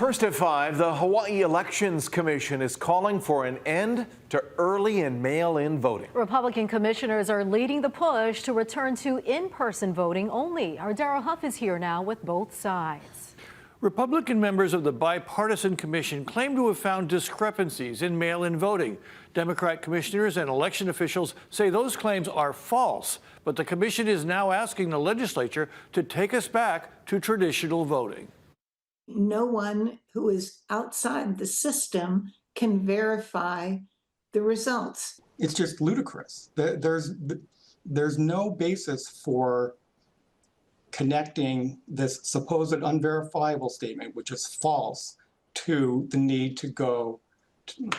First at 5, the Hawaii Elections Commission is calling for an end to early and mail-in voting. Republican commissioners are leading the push to return to in-person voting only. Our Daryl Huff is here now with both sides. Republican members of the bipartisan commission claim to have found discrepancies in mail-in voting. Democrat commissioners and election officials say those claims are false, but the commission is now asking the legislature to take us back to traditional voting. No one who is outside the system can verify the results. It's just ludicrous. There's no basis for connecting this supposed unverifiable statement, which is false, to the need to go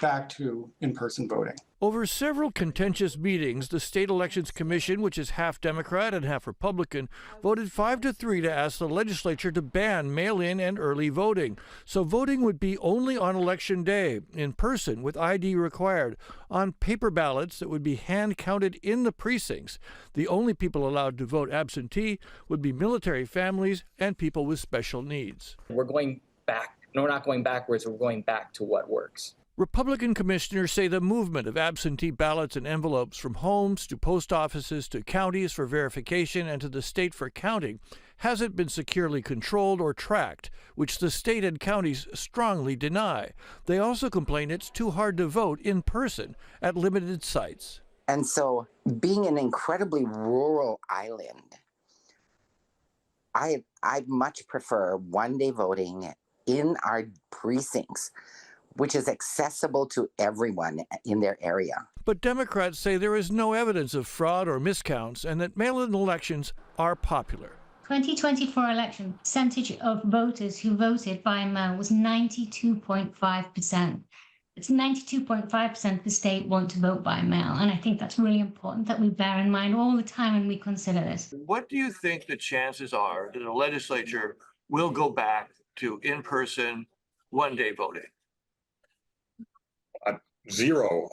back to in-person voting. Over several contentious meetings, the State Elections Commission, which is half Democrat and half Republican, voted 5-3 to ask the legislature to ban mail-in and early voting. So voting would be only on Election Day, in person, with ID required, on paper ballots that would be hand-counted in the precincts. The only people allowed to vote absentee would be military families and people with special needs. We're going back. No, we're not going backwards. We're going back to what works. Republican commissioners say the movement of absentee ballots and envelopes from homes to post offices to counties for verification and to the state for counting hasn't been securely controlled or tracked, which the state and counties strongly deny. They also complain it's too hard to vote in person at limited sites. And so, being an incredibly rural island, I much prefer one-day voting in our precincts, which is accessible to everyone in their area. But Democrats say there is no evidence of fraud or miscounts and that mail-in elections are popular. 2024 election percentage of voters who voted by mail was 92.5%. It's 92.5% of the state want to vote by mail, and I think that's really important that we bear in mind all the time when we consider this. What do you think the chances are that the legislature will go back to in-person one-day voting? Zero.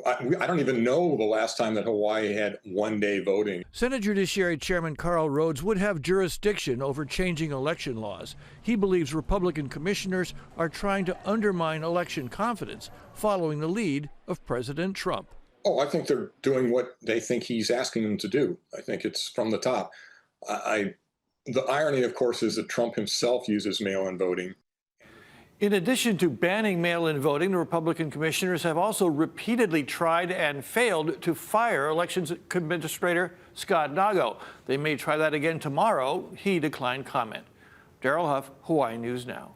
I don't even know the last time that Hawaii had one-day voting. Senate Judiciary Chairman Carl Rhodes would have jurisdiction over changing election laws. He believes Republican commissioners are trying to undermine election confidence following the lead of President Trump. Oh, I think they're doing what they think he's asking them to do. I think it's from the top. The irony, of course, is that Trump himself uses mail-in voting. In addition to banning mail-in voting, the Republican commissioners have also repeatedly tried and failed to fire Elections Administrator Scott Nago. They may try that again tomorrow. He declined comment. Daryl Huff, Hawaii News Now.